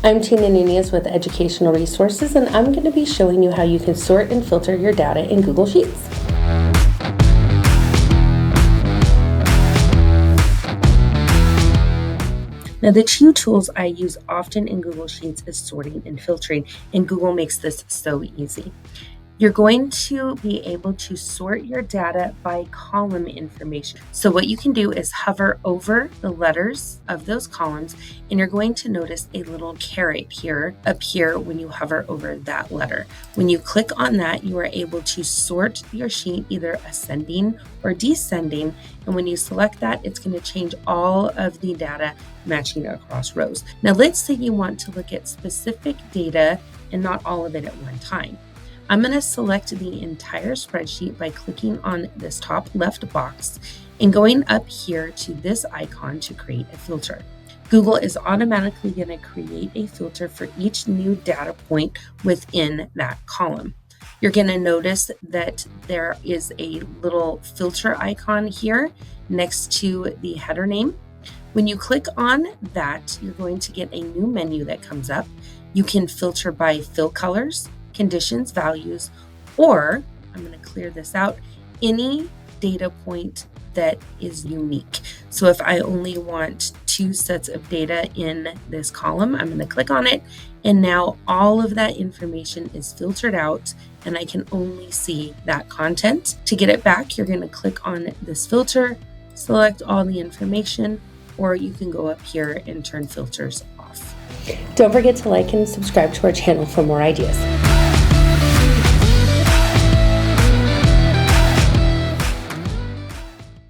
I'm Tina Nuñez with Educational Resources, and I'm going to be showing you how you can sort and filter your data in Google Sheets. Now, the two tools I use often in Google Sheets is sorting and filtering, and Google makes this so easy. You're going to be able to sort your data by column information. So what you can do is hover over the letters of those columns, and you're going to notice a little caret here up here when you hover over that letter. When you click on that, you are able to sort your sheet either ascending or descending. And when you select that, it's going to change all of the data matching across rows. Now, let's say you want to look at specific data and not all of it at one time. I'm going to select the entire spreadsheet by clicking on this top left box and going up here to this icon to create a filter. Google is automatically going to create a filter for each new data point within that column. You're going to notice that there is a little filter icon here next to the header name. When you click on that, you're going to get a new menu that comes up. You can filter by fill colors, conditions, values, or I'm going to clear this out, any data point that is unique. So if I only want 2 sets of data in this column, I'm going to click on it, and now all of that information is filtered out and I can only see that content. To get it back, you're going to click on this filter, select all the information, or you can go up here and turn filters off. Don't forget to like and subscribe to our channel for more ideas.